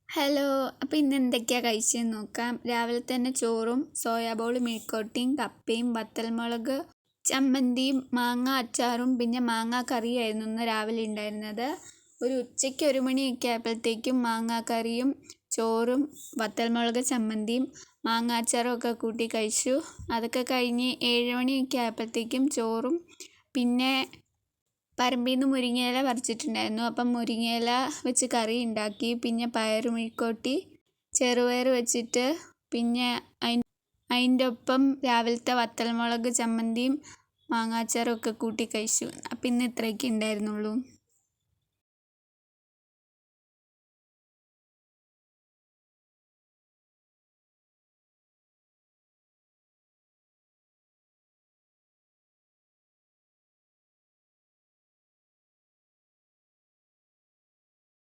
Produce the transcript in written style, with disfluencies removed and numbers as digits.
Hello. അപ്പോൾ ഇന്ന് എന്തൊക്കെയാണ് കഴിച്ചതെന്ന് നോക്കാം. രാവിലെ തന്നെ ചോറും സോയാ ബോൾ മെഴുക്കുവരട്ടിയും കപ്പയും വത്തൽമുളക് ചമ്മന്തിയും മാങ്ങ അച്ചാറും പിന്നെ മാങ്ങാ കറിയായിരുന്നു ഇന്ന് രാവിലെ ഉണ്ടായിരുന്നത്. ഒരു ഉച്ചയ്ക്ക് 1 മണിയൊക്കെ ആയപ്പോഴത്തേക്കും മാങ്ങാ കറിയും ചോറും വത്തൽമുളക് ചമ്മന്തിയും മാങ്ങ അച്ചാറും ഒക്കെ കൂട്ടി കഴിച്ചു. അതൊക്കെ കഴിഞ്ഞ് 7 മണിയൊക്കെ ആയപ്പോഴത്തേക്കും ചോറും പിന്നെ പറമ്പിൽ നിന്ന് മുരിങ്ങയില പറിച്ചിട്ടുണ്ടായിരുന്നു. അപ്പം മുരിങ്ങയില വെച്ച് കറി ഉണ്ടാക്കി. പിന്നെ പയർ മെഴുക്കുവരട്ടി ചെറുപയർ വെച്ചിട്ട് പിന്നെ അതിൻ്റെ ഒപ്പം രാവിലത്തെ വത്തൽമുളക് ചമ്മന്തിയും മാങ്ങാച്ചാറും ഒക്കെ കൂട്ടി കഴിച്ചു. അപ്പം ഇന്ന് ഇത്രയൊക്കെ ഉണ്ടായിരുന്നുള്ളൂ.